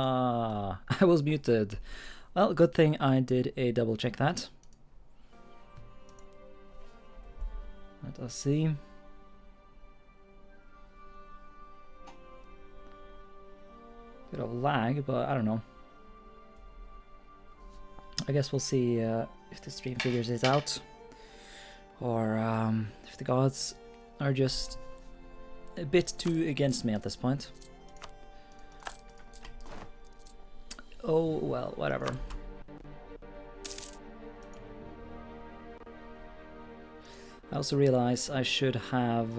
I was muted. Well, good thing I did a double check that. Let us see. Bit of lag, but I don't know. I guess we'll see if the stream figures it out, or if the gods are just a bit too against me at this point. Oh well, whatever. I also realize I should have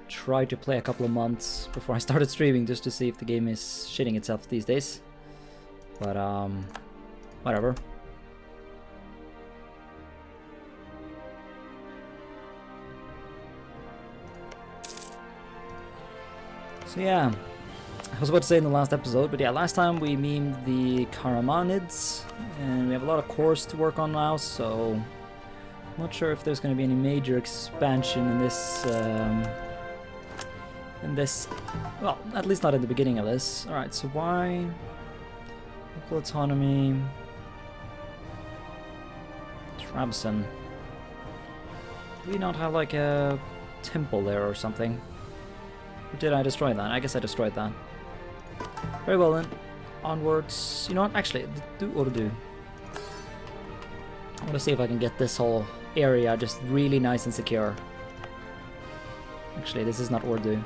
tried to play a couple of months before I started streaming, just to see if the game is shitting itself these days. But whatever. So yeah, I was about to say in the last episode, but yeah, last time we memed the Karamanids, and we have a lot of cores to work on now, so I'm not sure if there's going to be any major expansion in this, well, at least not in the beginning of this. Alright, so why local autonomy, Trabzon? Do we not have like a temple there or something? Or did I destroy that? I guess I destroyed that. Very well then, onwards. You know what, actually, do what to do. I want to see if I can get this whole area just really nice and secure. Actually, this is not Urdu.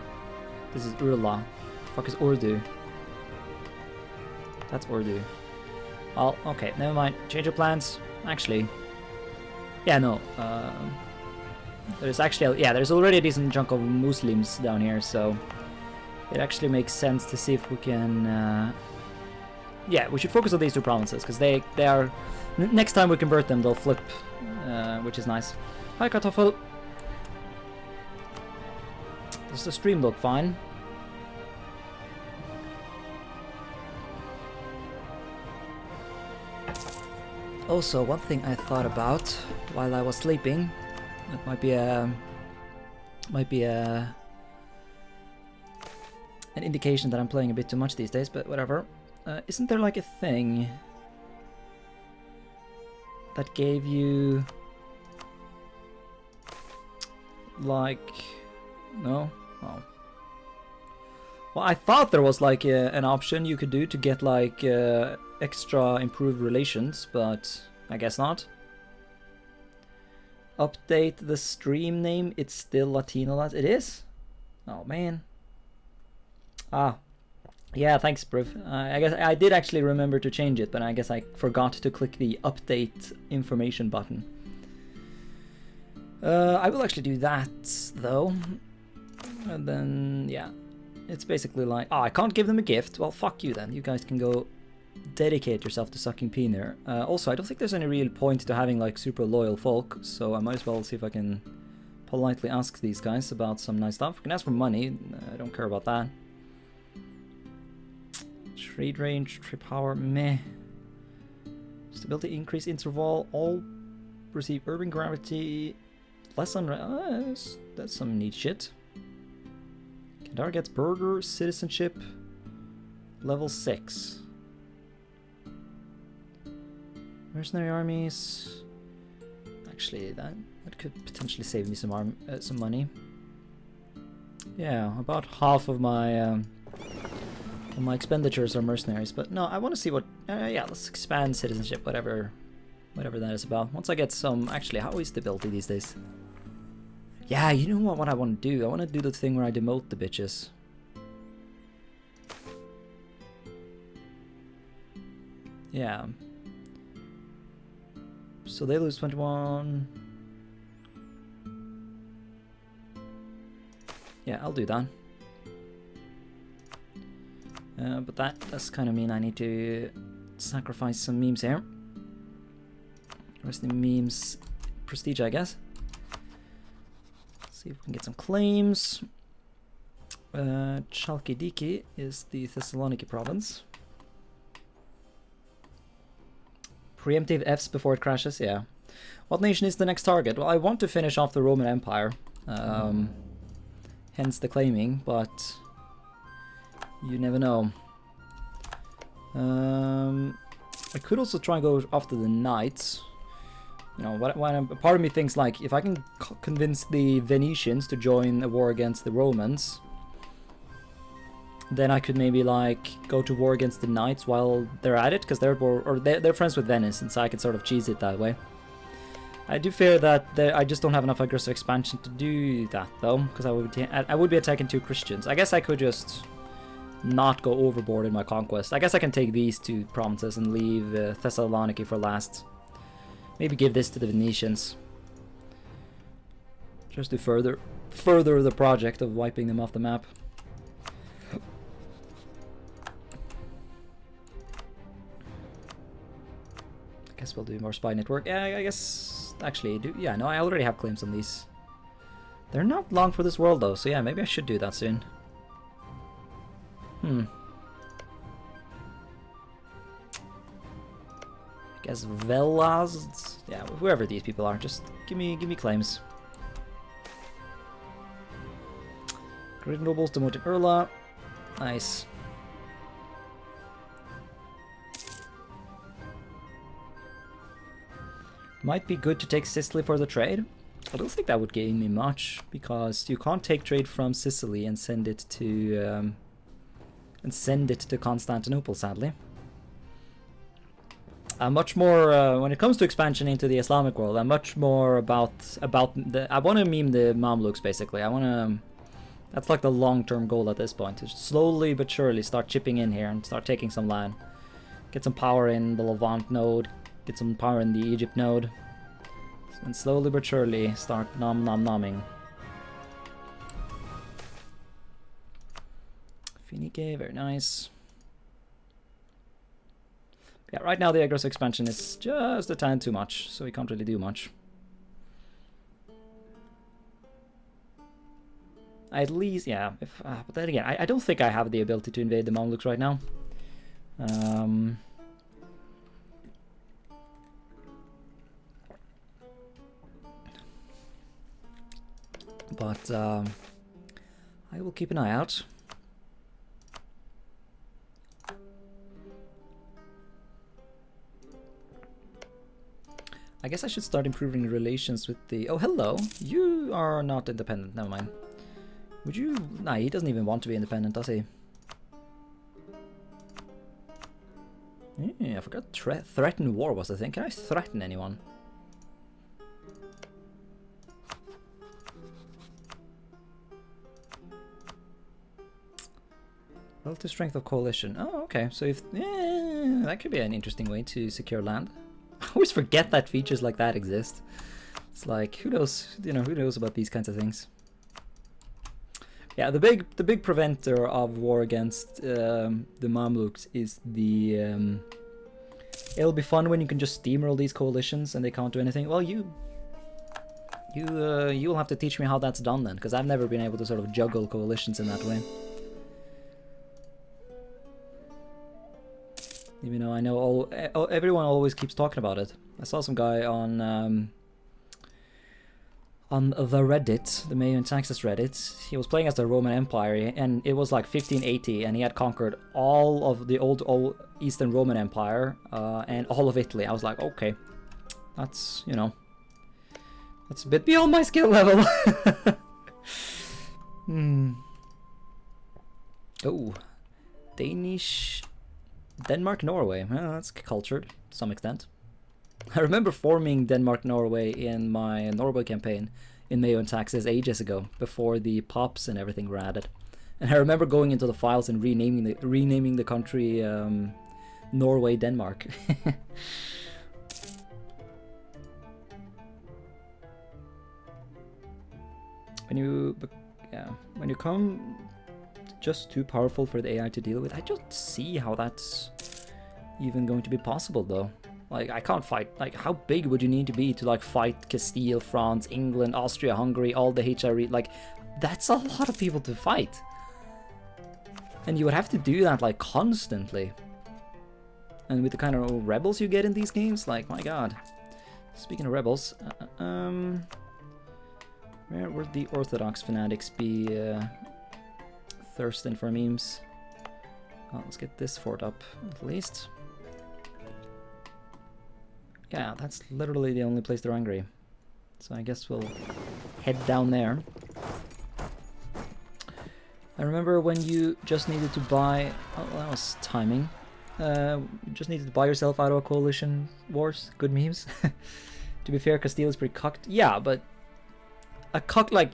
This is Urla. The fuck is Urdu? That's Urdu. Oh, okay, never mind. Change of plans. Actually, yeah, no. There's actually, yeah, there's already a decent chunk of Muslims down here, so it actually makes sense to see if we can. Yeah, we should focus on these two provinces because they are. Next time we convert them, they'll flip, which is nice. Hi, Kartoffel. Does the stream look fine? Also, one thing I thought about while I was sleeping, it might be an indication that I'm playing a bit too much these days, but whatever. Isn't there like a thing that gave you like, no? Oh. Well, I thought there was like an option you could do to get like extra improved relations, but I guess not. Update the stream name, it's still Latino. It is? Oh man. Ah. Yeah, thanks, Briv. I guess I did actually remember to change it, but I guess I forgot to click the update information button. I will actually do that, though. And then, yeah. It's basically like, oh, I can't give them a gift. Well, fuck you then. You guys can go dedicate yourself to sucking peanut. Also, I don't think there's any real point to having, like, super loyal folk, so I might as well see if I can politely ask these guys about some nice stuff. We can ask for money. I don't care about that. Trade range, trade power, meh. Stability increase interval, all receive urban gravity, less on... that's some neat shit. Candar gets burger, citizenship, level 6. Mercenary armies. Actually, that could potentially save me some money. Yeah, about half of my expenditures are mercenaries, but no, I want to see what. Yeah, let's expand citizenship, whatever that is about. Once I get some. Actually, how is stability these days? Yeah, you know what I want to do? I want to do the thing where I demote the bitches. Yeah. So they lose 21. Yeah, I'll do that. But that does kind of mean I need to sacrifice some memes here. Where's the memes? Prestige, I guess. Let's see if we can get some claims. Chalkidiki is the Thessaloniki province. Preemptive Fs before it crashes, yeah. What nation is the next target? Well, I want to finish off the Roman Empire. Hence the claiming, but you never know. I could also try and go after the knights. You know, when part of me thinks like, if I can convince the Venetians to join a war against the Romans, then I could maybe like go to war against the knights while they're at it, because they're friends with Venice, and so I could sort of cheese it that way. I do fear that I just don't have enough aggressive expansion to do that though, because I would be attacking 2 Christians. I guess I could just not go overboard in my conquest. I guess I can take these 2 provinces and leave Thessaloniki for last. Maybe give this to the Venetians, just to further the project of wiping them off the map. I guess we'll do more spy network. Yeah, I guess actually yeah, no, I already have claims on these. They're not long for this world though, so yeah, maybe I should do that soon. I guess Velas, yeah, whoever these people are, just give me claims. Great nobles demoted Urla, nice. Might be good to take Sicily for the trade. I don't think that would gain me much, because you can't take trade from Sicily and send it to Constantinople, sadly. I'm much more when it comes to expansion into the Islamic world. I'm much more about the. I want to meme the Mamluks basically. I want to. That's like the long-term goal at this point. To slowly but surely start chipping in here and start taking some land, get some power in the Levant node, get some power in the Egypt node, and slowly but surely start nomming. Finike, very nice. Yeah, right now the aggressive expansion is just a tiny too much, so we can't really do much. At least, yeah, but then again, I don't think I have the ability to invade the Mamluks right now. But I will keep an eye out. I guess I should start improving relations with the... Oh, hello! You are not independent, never mind. Would you... Nah, he doesn't even want to be independent, does he? Yeah, I forgot threaten war was the thing. Can I threaten anyone? Relative strength of coalition. Oh, okay. So if... that could be an interesting way to secure land. I always forget that features like that exist. It's like, who knows, you know, who knows about these kinds of things. Yeah, the big preventer of war against the Mamluks is the... it'll be fun when you can just steamroll these coalitions and they can't do anything. Well, you'll have to teach me how that's done then, because I've never been able to sort of juggle coalitions in that way. Even though I know everyone always keeps talking about it. I saw some guy on the Reddit, the Meiou and Taxes Reddit. He was playing as the Roman Empire, and it was like 1580, and he had conquered all of the old Eastern Roman Empire and all of Italy. I was like, okay, that's, you know, that's a bit beyond my skill level. Oh, Denmark-Norway. Well, that's cultured to some extent. I remember forming Denmark-Norway in my Norway campaign in Meiou and Taxes ages ago, before the pops and everything were added. And I remember going into the files and renaming the country Norway-Denmark. When you come just too powerful for the AI to deal with, I don't see how that's even going to be possible though. Like, I can't fight, like, how big would you need to be to like fight Castile, France, England, Austria, Hungary, all the HRE, like, that's a lot of people to fight. And you would have to do that like constantly. And with the kind of rebels you get in these games, like, my god. Speaking of rebels, where would the Orthodox fanatics be thirsting for memes? Well, let's get this fort up at least. Yeah, that's literally the only place they're angry. So I guess we'll head down there. I remember when you just needed to buy... Oh, that was timing. You just needed to buy yourself out of a coalition wars. Good memes. To be fair, Castile is pretty cocked. Yeah, but... a cock, like...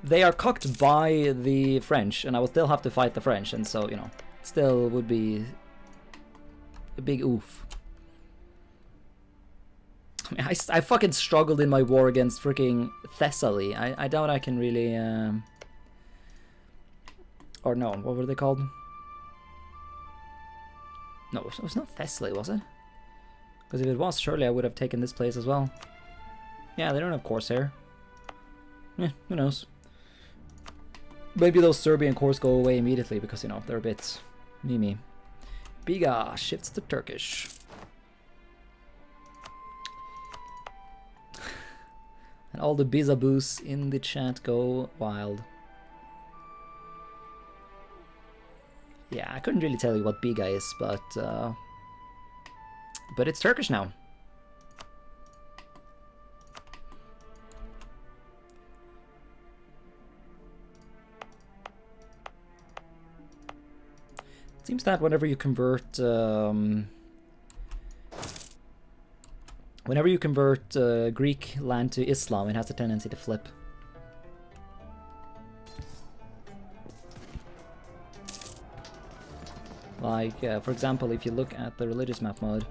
They are cocked by the French, and I will still have to fight the French, and so, you know, still would be a big oof. I mean, I fucking struggled in my war against freaking Thessaly. I doubt I can really, or no, what were they called? No, it was not Thessaly, was it? Because if it was, surely I would have taken this place as well. Yeah, they don't have Corsair. Yeah, who knows? Maybe those Serbian cores go away immediately because, you know, they're a bit meme. Biga shifts to Turkish. And all the bizaboos in the chat go wild. Yeah, I couldn't really tell you what Biga is, but it's Turkish now. It seems that whenever you convert Greek land to Islam, it has a tendency to flip. Like, for example, if you look at the religious map mode,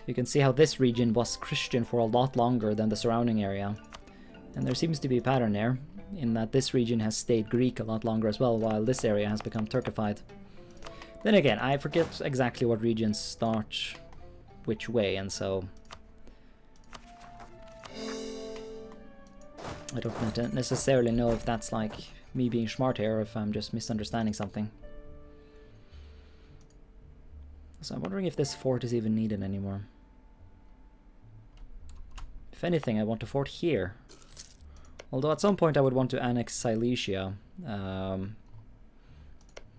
you can see how this region was Christian for a lot longer than the surrounding area. And there seems to be a pattern there, in that this region has stayed Greek a lot longer as well, while this area has become Turkified. Then again, I forget exactly what regions start which way, and so I don't necessarily know if that's like me being smart here or if I'm just misunderstanding something. So I'm wondering if this fort is even needed anymore. If anything, I want a fort here. Although at some point I would want to annex Silesia.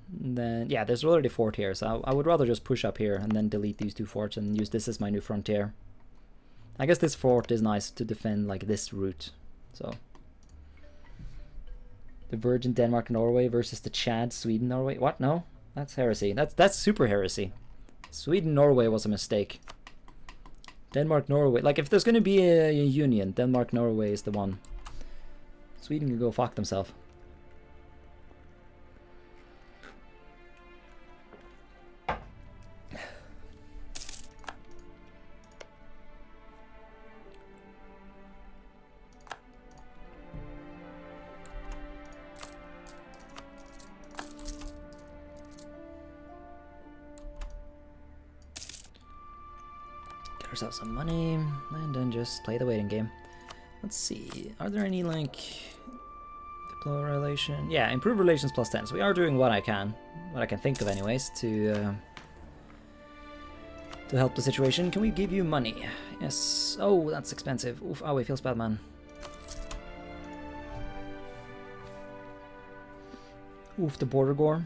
Then, yeah, there's already a fort here, so I would rather just push up here and then delete these two forts and use this as my new frontier. I guess this fort is nice to defend, like, this route, so. The Virgin Denmark-Norway versus the Chad Sweden-Norway. What? No? That's heresy. That's super heresy. Sweden-Norway was a mistake. Denmark-Norway. Like, if there's going to be a union, Denmark-Norway is the one. Sweden can go fuck themselves. Ourselves some money and then just play the waiting game. Let's see, are there any like deploy relation? Yeah, improve relations +10. So we are doing what I can think of anyways to help the situation. Can we give you money? Yes. Oh, that's expensive. Oof. Oh, it feels bad, man. Oof, the border gore.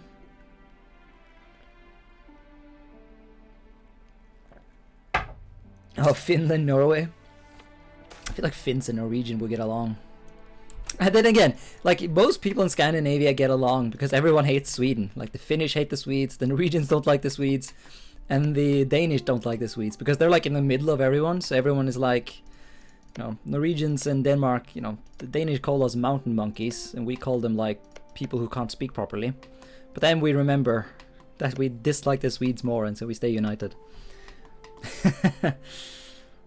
Oh, Finland, Norway. I feel like Finns and Norwegian will get along. And then again, like, most people in Scandinavia get along because everyone hates Sweden. Like, the Finnish hate the Swedes, the Norwegians don't like the Swedes, and the Danish don't like the Swedes because they're like in the middle of everyone. So everyone is like, you know, Norwegians and Denmark, you know, the Danish call us mountain monkeys and we call them like people who can't speak properly. But then we remember that we dislike the Swedes more, and so we stay united.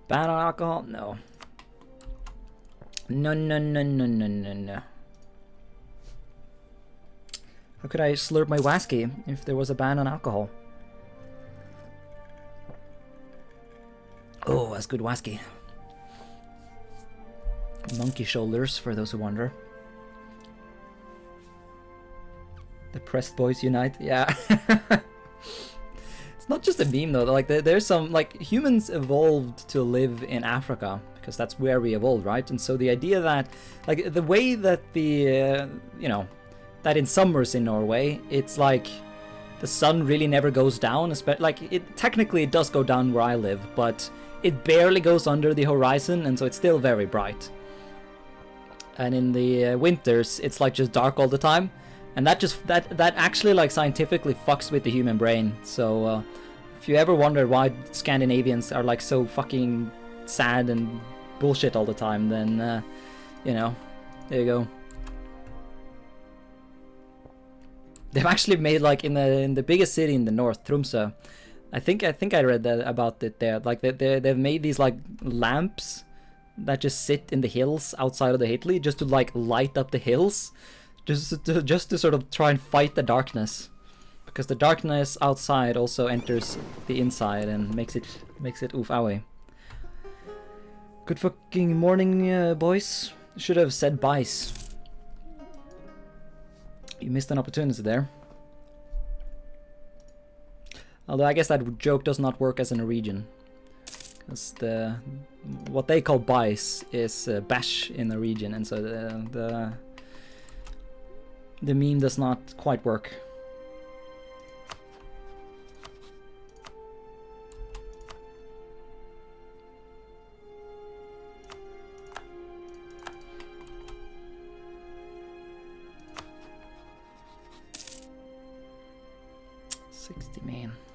Ban on alcohol? No. No, no, no, no, no, no, no. How could I slurp my whiskey if there was a ban on alcohol? Oh, that's good whiskey. Monkey shoulders, for those who wonder. The pressed boys unite. Yeah. It's not just a meme though, like there's some, like, humans evolved to live in Africa because that's where we evolved, right? And so the idea that, like, the way that the, you know, that in summers in Norway, it's like the sun really never goes down. Like, technically it does go down where I live, but it barely goes under the horizon, and so it's still very bright. And in the winters, it's like just dark all the time, and that actually like scientifically fucks with the human brain. So if you ever wonder why Scandinavians are like so fucking sad and bullshit all the time, then you know, there you go. They've actually made, like, in the biggest city in the north, Tromsø, I think I read that about it there. Like they've made these like lamps that just sit in the hills outside of the Hitler, just to like light up the hills, just to sort of try and fight the darkness, because the darkness outside also enters the inside and makes it oof owie. Good fucking morning, boys. Should have said bice. You missed an opportunity there. Although I guess that joke does not work as a Norwegian, because what they call bice is bash in Norwegian, and so the meme does not quite work.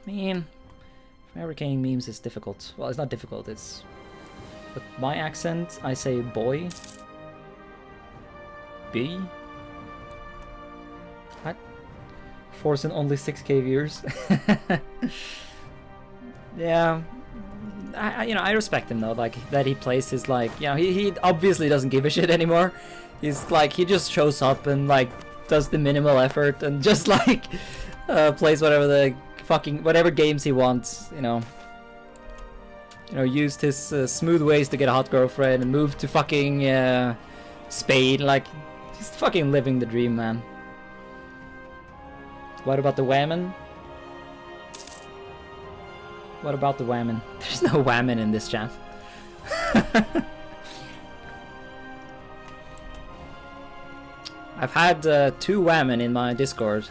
Man, fabricating memes is difficult. Well, it's not difficult, it's... With my accent, I say boy. B. What? Forcing only 6k viewers. Yeah. I respect him though, like, that he plays his, like, you know, he obviously doesn't give a shit anymore. He's like, he just shows up and, like, does the minimal effort and just, like, plays whatever games he wants, you know, used his smooth ways to get a hot girlfriend and moved to fucking Spain. Like, he's fucking living the dream, man. What about the women? What about the women? There's no women in this chat. I've had 2 women in my Discord.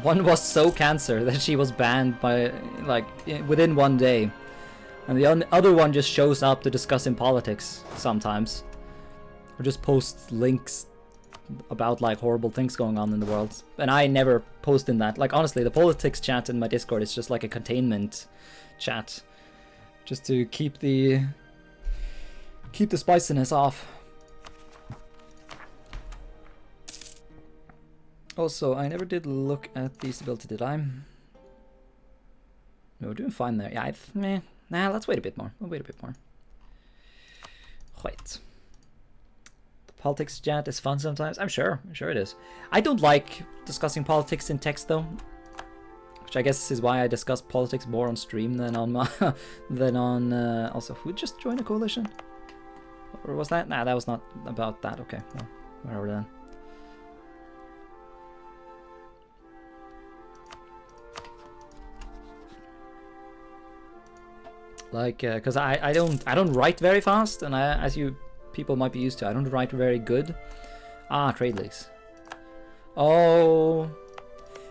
One was so cancer that she was banned by, like, within 1 day. And the other one just shows up to discuss in politics sometimes. Or just posts links about, like, horrible things going on in the world. And I never post in that. Like, honestly, the politics chat in my Discord is just like a containment chat. Just to keep the spiciness off. Also, I never did look at the stability, did I? No, we're doing fine there. Yeah, nah, let's wait a bit more. We'll wait a bit more. Wait. The politics chat is fun sometimes. I'm sure it is. I don't like discussing politics in text though, which I guess is why I discuss politics more on stream than on my also, who just joined a coalition? Or was that? Nah, that was not about that. Okay, well, whatever then. Like, because I don't write very fast, and as you people might be used to, I don't write very good. Ah, trade leagues. Oh,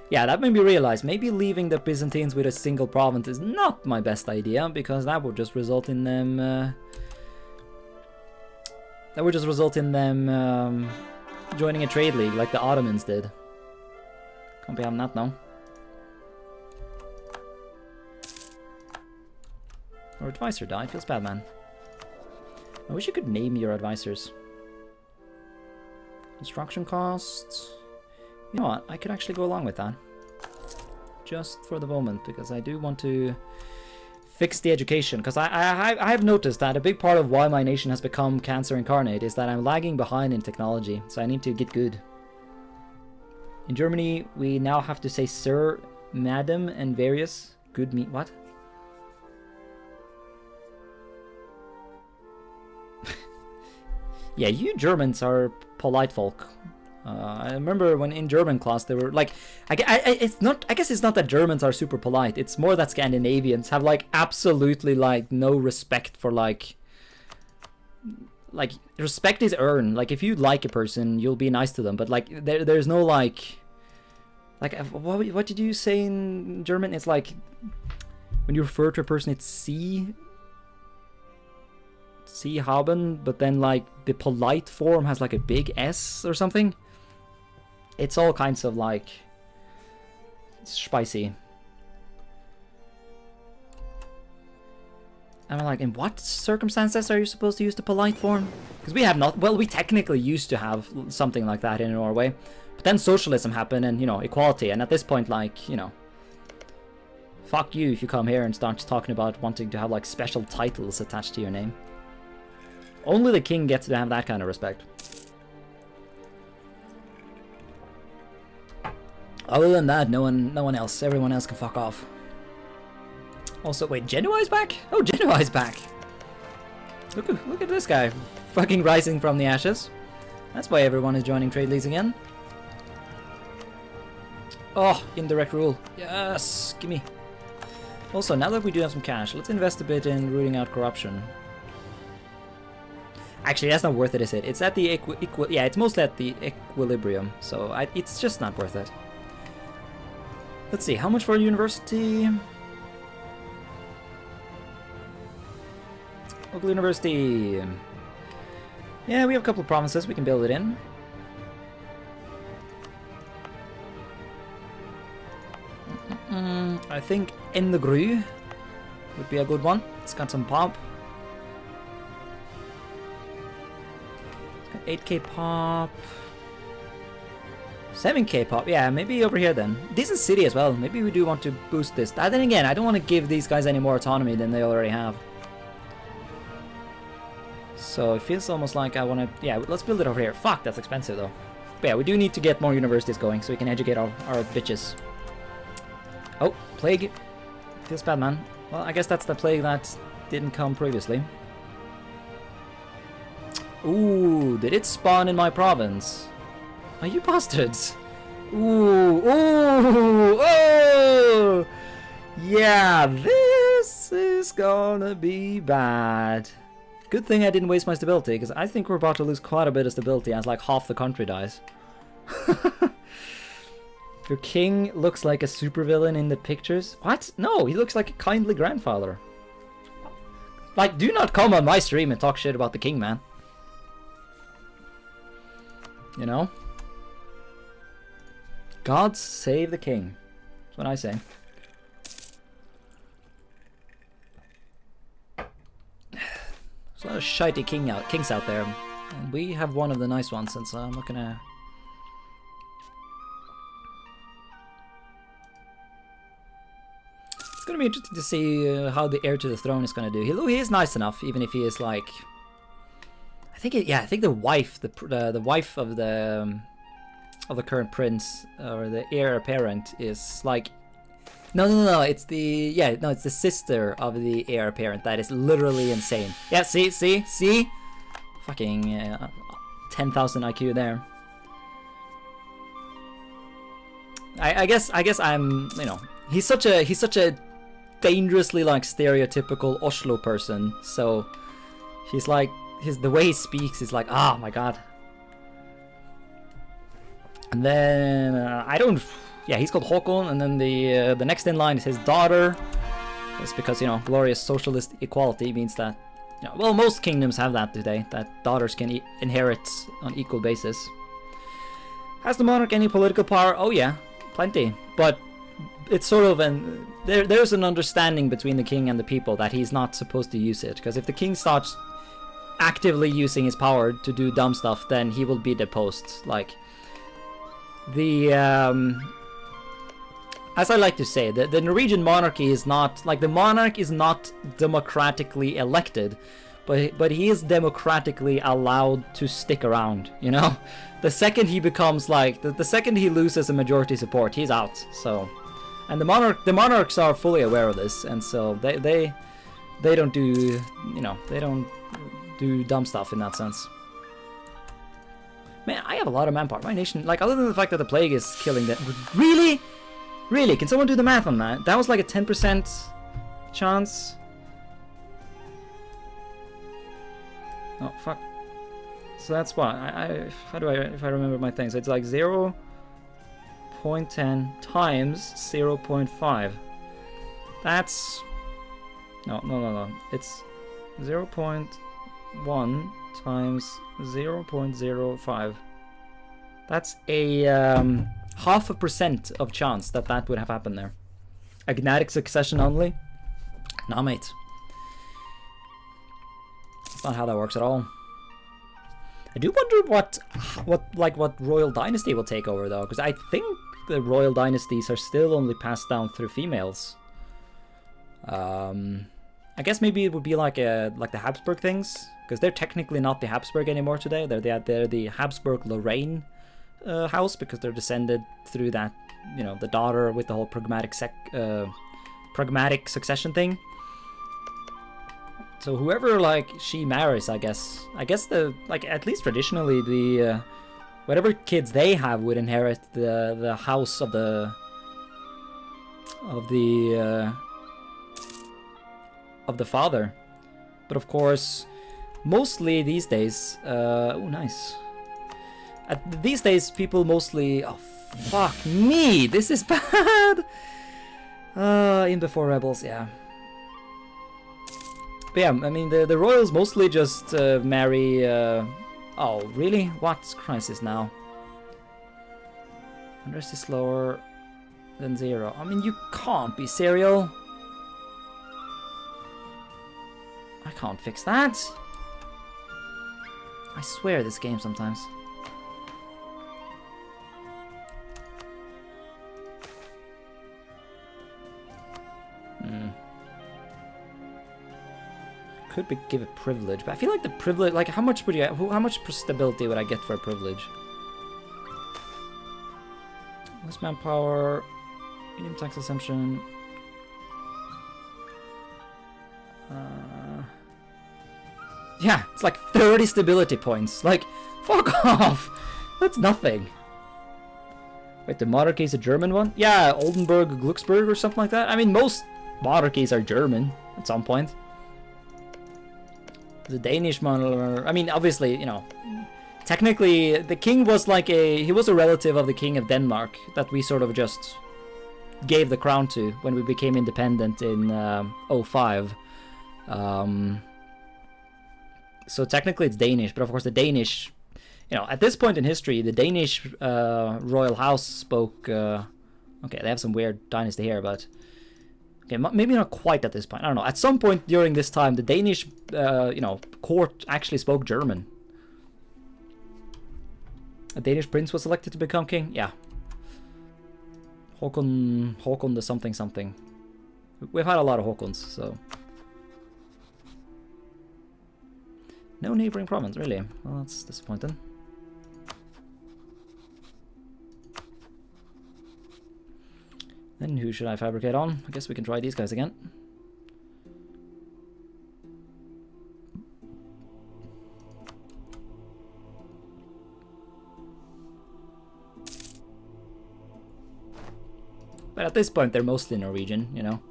yeah, that made me realize maybe leaving the Byzantines with a single province is not my best idea, because that would just result in them. Joining a trade league like the Ottomans did. Can't be having that now. Our advisor died. Feels bad, man. I wish you could name your advisors. Construction costs. You know what? I could actually go along with that. Just for the moment, because I do want to fix the education. Because I have noticed that a big part of why my nation has become cancer incarnate is that I'm lagging behind in technology. So I need to get good. In Germany, we now have to say sir, madam, and various good meat. What? Yeah, you Germans are polite folk. I remember when in German class they were like, I guess it's not that Germans are super polite. It's more that Scandinavians have like absolutely like no respect for like respect is earned. Like if you like a person, you'll be nice to them. But like there's no like Like, what did you say in German? It's like, when you refer to a person, it's Sie haben, but then like the polite form has like a big S or something. It's all kinds of like spicy. I'm like, in what circumstances are you supposed to use the polite form? Because we have not, well, we technically used to have something like that in Norway. But then socialism happened and, you know, equality. And at this point, like, you know, fuck you if you come here and start talking about wanting to have, like, special titles attached to your name. Only the king gets to have that kind of respect. Other than that, no one else. Everyone else can fuck off. Also, wait, Genoa is back? Oh, Genoa is back. Look at this guy, fucking rising from the ashes. That's why everyone is joining trade leagues again. Oh, indirect rule. Yes, gimme. Also, now that we do have some cash, let's invest a bit in rooting out corruption. Actually, that's not worth it, is it? It's at the yeah, it's mostly at the equilibrium, so it's just not worth it. Let's see, how much for a university? Local university. Yeah, we have a couple of provinces, we can build it in. I think in the Gru would be a good one. It's got some pop. It's got 8k pop. 7k pop, yeah, maybe over here then. Decent city as well, maybe we do want to boost this. Then again, I don't want to give these guys any more autonomy than they already have. So it feels almost like I want to... Yeah, let's build it over here. Fuck, that's expensive though. But yeah, we do need to get more universities going so we can educate our bitches. Oh, plague. Feels bad, man. Well, I guess that's the plague that didn't come previously. Ooh, did it spawn in my province? Are you bastards? Ooh, ooh, oh! Yeah, this is gonna be bad. Good thing I didn't waste my stability, because I think we're about to lose quite a bit of stability as like half the country dies. Your king looks like a supervillain in the pictures. What? No, he looks like a kindly grandfather. Like, do not come on my stream and talk shit about the king, man. You know? God save the king. That's what I say. There's a lot of shitey kings out there. And we have one of the nice ones, since I'm not gonna... It's gonna be interesting to see how the heir to the throne is gonna do. He is nice enough, even if he is like... I think the wife, the wife of the current prince, or the heir apparent, is like... No, it's the... Yeah, no, it's the sister of the heir apparent that is literally insane. Yeah, see? Fucking 10,000 IQ there. I guess I'm, you know, he's such a dangerously like stereotypical Oslo person, so he's like, the way he speaks is like, oh my god. And then I don't... Yeah, he's called Håkon, and then the next in line is his daughter. It's because, you know, glorious socialist equality means that, you know, well, most kingdoms have that today, that daughters can inherit on equal basis. Has the monarch any political power? Oh yeah, plenty. But it's sort of there's an understanding between the king and the people that he's not supposed to use it, because if the king starts actively using his power to do dumb stuff, then he will be deposed. Like, as I like to say, the Norwegian monarchy is not, like, the monarch is not democratically elected, but he is democratically allowed to stick around, you know? The second he becomes, like, the second he loses a majority support, he's out, so... And the monarchs are fully aware of this, and so they don't do, you know, they don't do dumb stuff in that sense. Man, I have a lot of manpower. My nation, like, other than the fact that the plague is killing them... Really? Really? Can someone do the math on that? That was like a 10% chance. Oh, fuck. So that's what? How do I... If I remember my things, it's like 0 0.10 times 0.5. That's... No. It's 0.1 times 0.05. That's a 0.5% of chance that that would have happened there. Agnatic succession only? Nah, mate. That's not how that works at all. I do wonder what royal dynasty will take over though, because I think the royal dynasties are still only passed down through females. I guess maybe it would be like the Habsburg things, because they're technically not the Habsburg anymore today. They're the Habsburg Lorraine house, because they're descended through that, you know, the daughter with the whole pragmatic succession thing. So whoever like she marries, I guess the like at least traditionally the whatever kids they have would inherit the house of the father. But of course, mostly these days, oh nice. These days, people mostly, oh fuck me, this is bad. In before rebels, yeah. But yeah, I mean the royals mostly just marry. Oh really? What's crisis now? Unrest is slower than 0. I mean you can't be serial. I can't fix that. I swear this game sometimes. Could give it privilege, but I feel like the privilege, like how much stability would I get for a privilege? Less manpower, medium tax assumption. Yeah, it's like 30 stability points. Like, fuck off. That's nothing. Wait, the monarchy is a German one? Yeah, Oldenburg, Glucksburg, or something like that. I mean, most monarchies are German at some point. The Danish monarch, I mean, obviously, you know, technically the king was like he was a relative of the king of Denmark that we sort of just gave the crown to when we became independent in 05. So technically it's Danish, but of course the Danish, you know, at this point in history, the Danish royal house spoke, okay, they have some weird dynasty here, but okay, maybe not quite at this point. I don't know. At some point during this time, the Danish, you know, court actually spoke German. A Danish prince was elected to become king. Yeah. Håkon the something. We've had a lot of Håkons, so. No neighboring province, really. Well, that's disappointing. Then who should I fabricate on? I guess we can try these guys again. But at this point, they're mostly Norwegian, you know.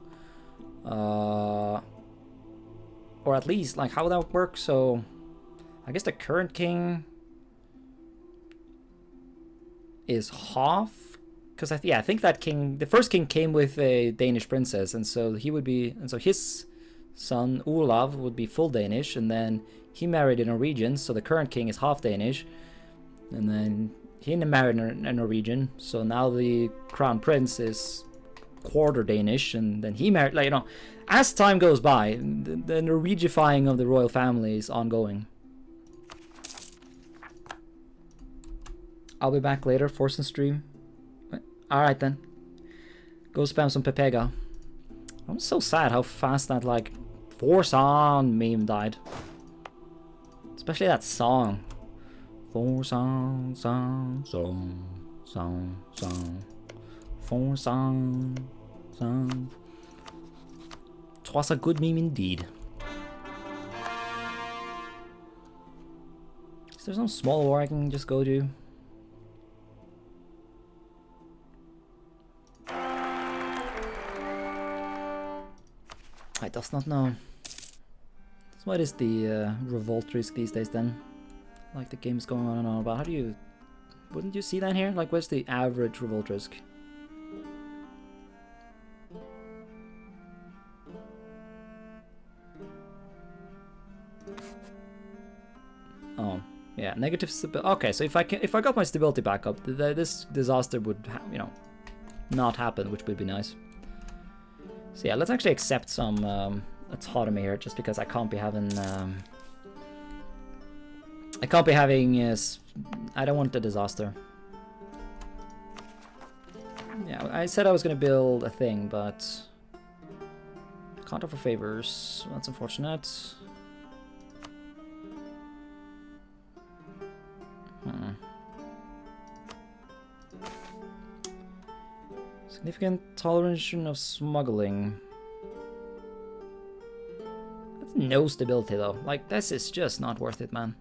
Or at least, like, how would that work? So, I guess the current king is half. Because I think that king, the first king came with a Danish princess, and so he would be, and so his son Olav would be full Danish, and then he married a Norwegian, so the current king is half Danish, and then he married a Norwegian, so now the crown prince is quarter Danish, and then he married, like, you know, as time goes by, the Norwegifying of the royal family is ongoing. I'll be back later, force and stream. Alright then. Go spam some Pepega. I'm so sad how fast that, like, Force On meme died. Especially that song. Force On, song. Force On, song. Twas a good meme indeed. Is there some small war I can just go to? I does not know. So what is the revolt risk these days then? Like the game's going on and on about. How do you Wouldn't you see that here? Like, what's the average revolt risk? Oh, yeah, negative stability. Okay, so if I got my stability back up, this disaster would, you know, not happen, which would be nice. So yeah, let's actually accept some autonomy here, just because I can't be having. I can't be having. I don't want the disaster. Yeah, I said I was gonna build a thing, but I can't offer favors. That's unfortunate. Significant toleration of smuggling. That's no stability though. Like, this is just not worth it, man.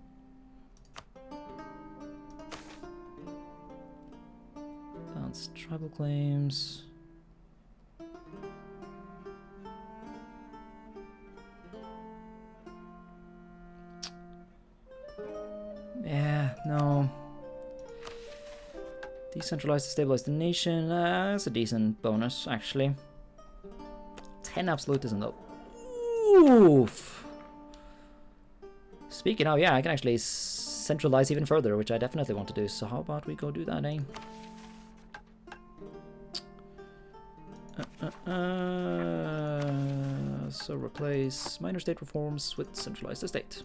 Balance tribal claims. Yeah, no. Decentralized to stabilize the nation. That's a decent bonus, actually. 10 absolutism, though. Oof. Speaking of, yeah, I can actually centralize even further, which I definitely want to do. So how about we go do that, eh? So replace minor state reforms with centralized estate.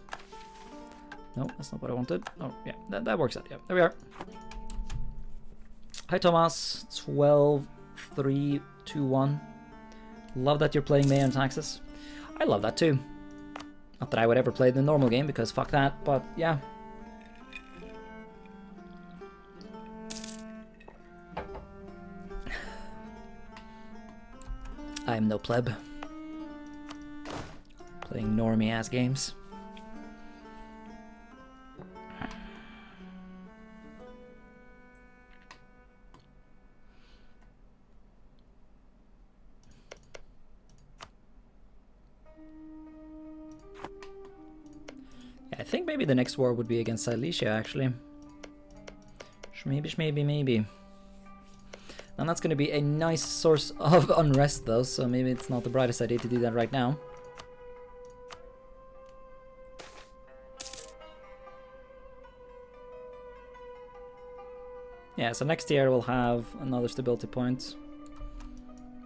No, that's not what I wanted. Oh, yeah, that works out. Yeah, there we are. Hi, Thomas. 12, 3, 2, 1. Love that you're playing Meiou on taxes. I love that too. Not that I would ever play the normal game, because fuck that, but yeah. I'm no pleb. Playing normie-ass games. I think maybe the next war would be against Silesia, actually. Maybe. And that's going to be a nice source of unrest, though, so maybe it's not the brightest idea to do that right now. Yeah, so next year we'll have another stability point.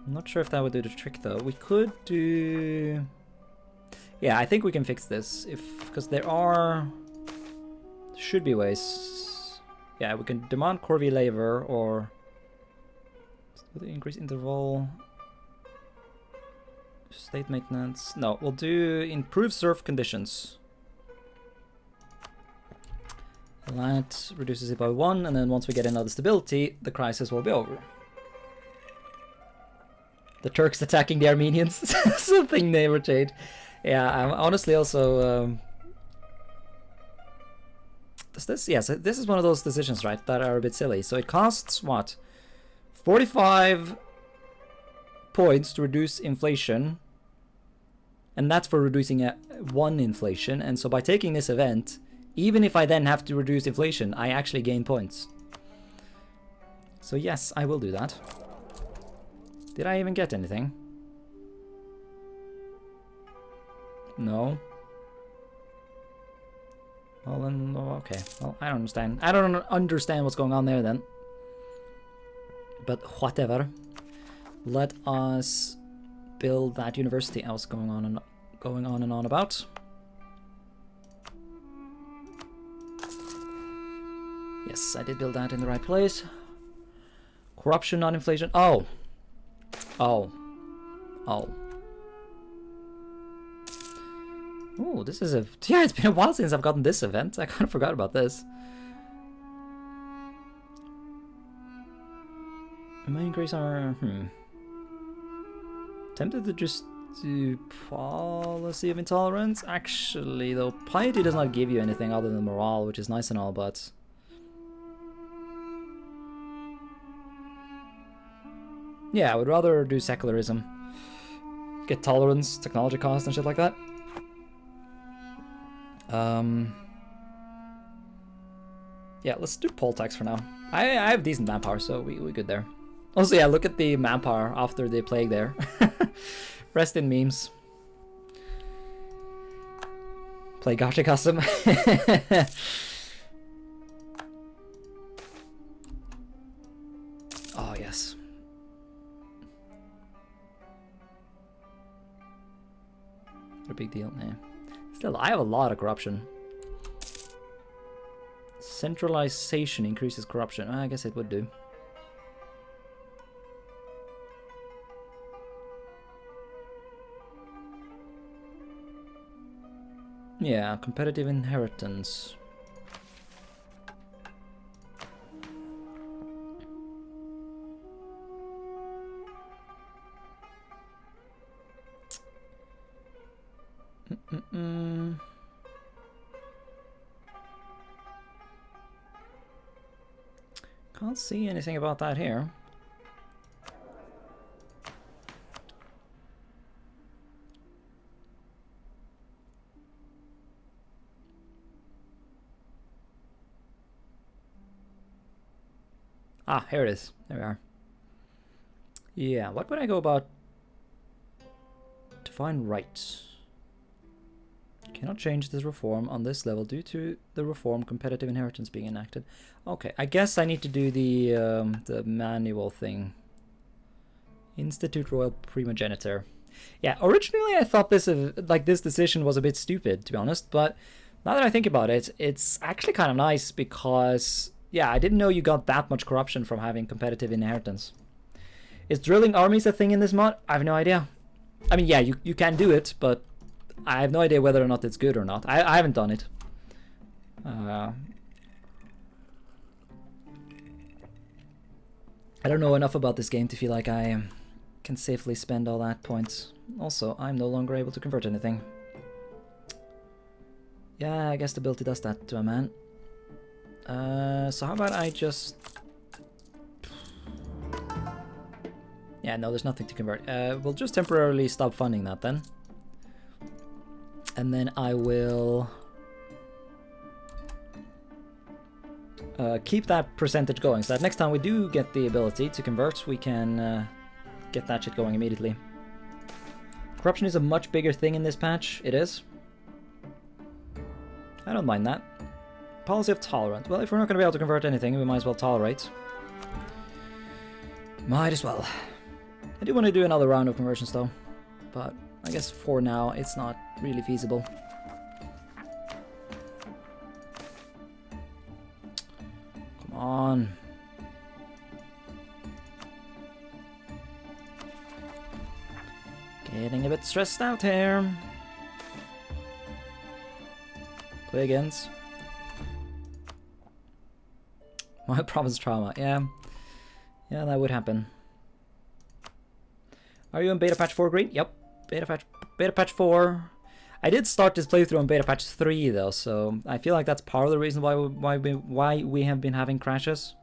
I'm not sure if that would do the trick, though. We could do... Yeah, I think we can fix this, because there should be ways. Yeah, we can demand Corvée labor, or increase interval, state maintenance. No, we'll do improve surf conditions. That reduces it by 1, and then once we get another stability, the crisis will be over. The Turks attacking the Armenians, something never changed. Yeah, I'm honestly also. Yes, this is one of those decisions, right, that are a bit silly. So it costs what, 45 points to reduce inflation, and that's for reducing one inflation. And so by taking this event, even if I then have to reduce inflation, I actually gain points. So yes, I will do that. Did I even get anything? No. Well then, okay. Well, I don't understand. I don't understand what's going on there then. But whatever. Let us build that university I was going on and on about. Yes, I did build that in the right place. Corruption, not inflation. Oh. Oh, this is yeah, it's been a while since I've gotten this event. I kind of forgot about this. Am I increase our... Tempted to just do policy of intolerance? Actually, though, piety does not give you anything other than morale, which is nice and all, but... Yeah, I would rather do secularism. Get tolerance, technology cost, and shit like that. Yeah, let's do poll tax for now. I have decent manpower, so we good there. Also, yeah, look at the manpower after the plague there. Rest in memes. Play gacha custom. Oh, yes. What a big deal, man. Still, I have a lot of corruption. Centralization increases corruption. I guess it would do. Yeah, competitive inheritance. Can't see anything about that here. Ah, here it is. There we are. Yeah, what would I go about? Define rights. Cannot change this reform on this level due to the reform competitive inheritance being enacted. Okay, I guess I need to do the manual thing. Institute royal primogeniture. Yeah, originally I thought this decision was a bit stupid, to be honest, but now that I think about it, it's actually kind of nice because, yeah, I didn't know you got that much corruption from having competitive inheritance. Is drilling armies a thing in this mod? I have no idea. I mean, yeah, you can do it, but I have no idea whether or not it's good or not. I haven't done it. I don't know enough about this game to feel like I can safely spend all that points. Also, I'm no longer able to convert anything. Yeah, I guess the ability does that to a man. So how about I just... Yeah, no, there's nothing to convert. We'll just temporarily stop funding that then. And then I will keep that percentage going, so that next time we do get the ability to convert, we can get that shit going immediately. Corruption is a much bigger thing in this patch. It is. I don't mind that. Policy of tolerant. Well, if we're not going to be able to convert anything, we might as well tolerate. Might as well. I do want to do another round of conversions though, but I guess for now it's not really feasible. Come on. Getting a bit stressed out here. Play against. My province trauma, yeah. Yeah, that would happen. Are you on beta patch 4, Green? Yep. Beta patch 4. I did start this playthrough on beta patch 3 though, so I feel like that's part of the reason why we have been having crashes.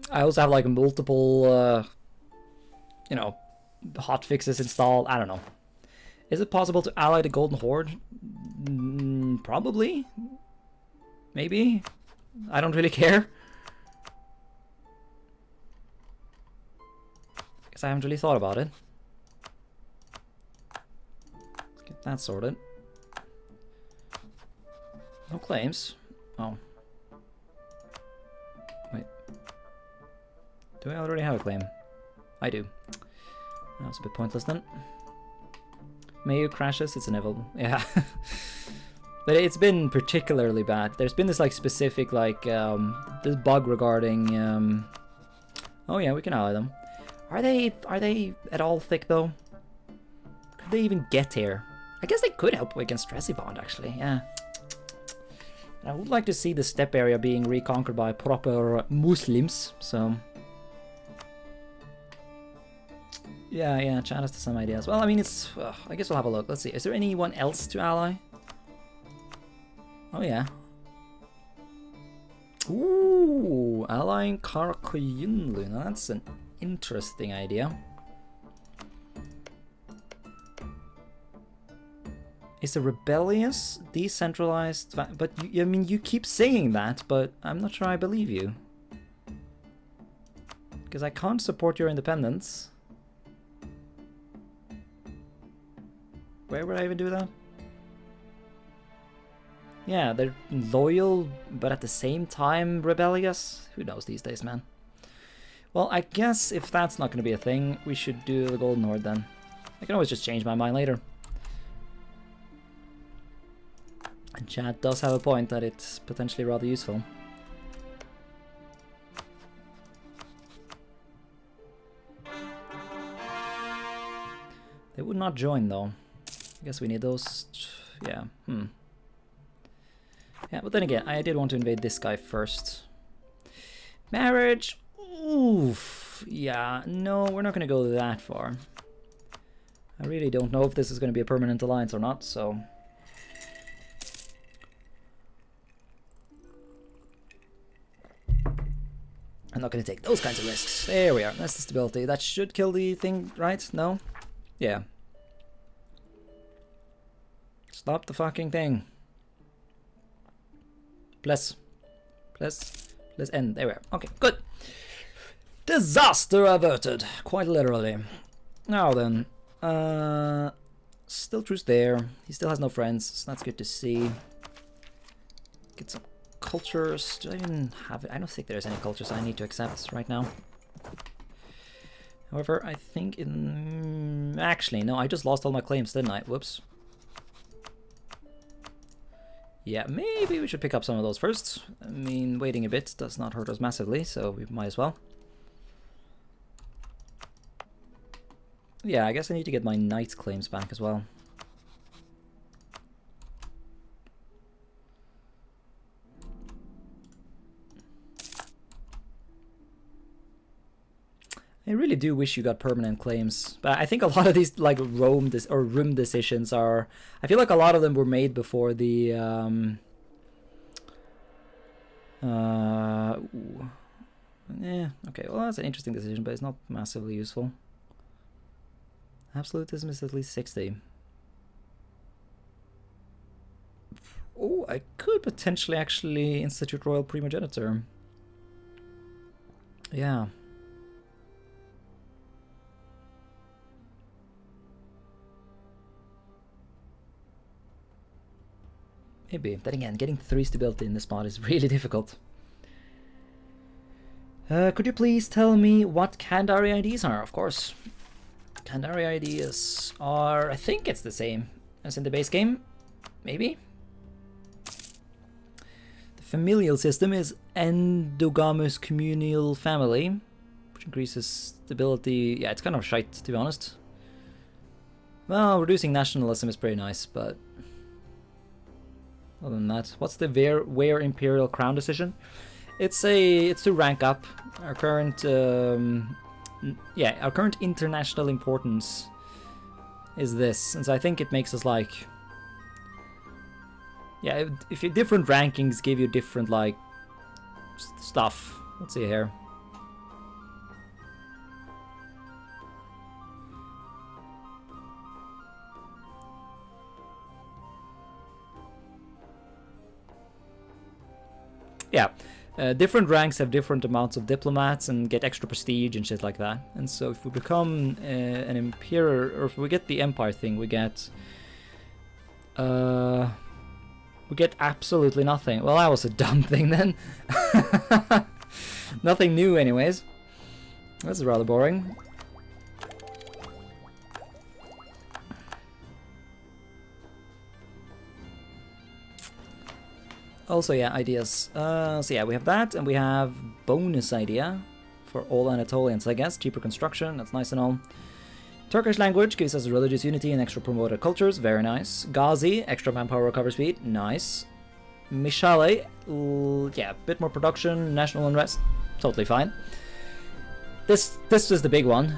I also have like multiple you know, hotfixes installed. I don't know. Is it possible to ally the Golden Horde? Probably. Maybe. I don't really care. I haven't really thought about it. Let's get that sorted. No claims. Oh. Wait. Do I already have a claim? I do. That's a bit pointless then. Meiou crashes, it's inevitable. Yeah. But it's been particularly bad. There's been this like specific like this bug regarding oh yeah, we can ally them. Are they at all thick though? Could they even get here? I guess they could help against Stressivond actually, yeah. I would like to see the steppe area being reconquered by proper Muslims, so... Yeah, chat has some ideas. Well, I mean, it's... I guess we'll have a look. Let's see. Is there anyone else to ally? Oh, yeah. Ooh, allying Karkoyunlu. Now, that's an interesting idea. Is a rebellious, decentralized... But, I mean, you keep saying that, but I'm not sure I believe you. Because I can't support your independence. Where would I even do that? Yeah, they're loyal, but at the same time rebellious. Who knows these days, man? Well, I guess if that's not going to be a thing, we should do the Golden Horde then. I can always just change my mind later. And chat does have a point that it's potentially rather useful. They would not join though. I guess we need those. Yeah. Yeah, but then again, I did want to invade this guy first. Marriage. Oof. Yeah. No, we're not going to go that far. I really don't know if this is going to be a permanent alliance or not. So. I'm not going to take those kinds of risks. There we are. That's the stability. That should kill the thing, right? No? Yeah. Stop the fucking thing. Plus end. There we are. Okay, good. Disaster averted. Quite literally. Now then. Still truce there. He still has no friends, so that's good to see. Get some cultures. Do I even have it? I don't think there's any cultures I need to accept right now. However, I think in... Actually, no, I just lost all my claims, didn't I? Whoops. Yeah, maybe we should pick up some of those first. I mean, waiting a bit does not hurt us massively, so we might as well. Yeah, I guess I need to get my knight claims back as well. I really do wish you got permanent claims, but I think a lot of these like room decisions are. I feel like a lot of them were made before the. Yeah. Okay. Well, that's an interesting decision, but it's not massively useful. Absolutism is at least 60. Oh, I could potentially actually institute royal primogeniture. Yeah. Maybe. Then again, getting 3 stability in this spot is really difficult. Could you please tell me what Candar IDs are? Of course. Candar IDs are... I think it's the same as in the base game. Maybe? The familial system is endogamous communal family, which increases stability. Yeah, it's kind of shite, to be honest. Well, reducing nationalism is pretty nice, but... Other than that, what's the Where Imperial Crown decision? It's to rank up our current our current international importance is this, and so I think it makes us like if you different rankings give you different like stuff. Let's see here. Yeah, different ranks have different amounts of diplomats and get extra prestige and shit like that. And so if we become an emperor, or if we get the empire thing, we get absolutely nothing. Well, that was a dumb thing then. Nothing new anyways. This is rather boring. Also, yeah, ideas. So yeah, we have that, and we have bonus idea for all Anatolians, I guess. Cheaper construction, that's nice and all. Turkish language gives us religious unity and extra promoted cultures, very nice. Ghazi, extra manpower recovery speed, nice. Mishale, yeah, bit more production, national unrest, totally fine. This is the big one.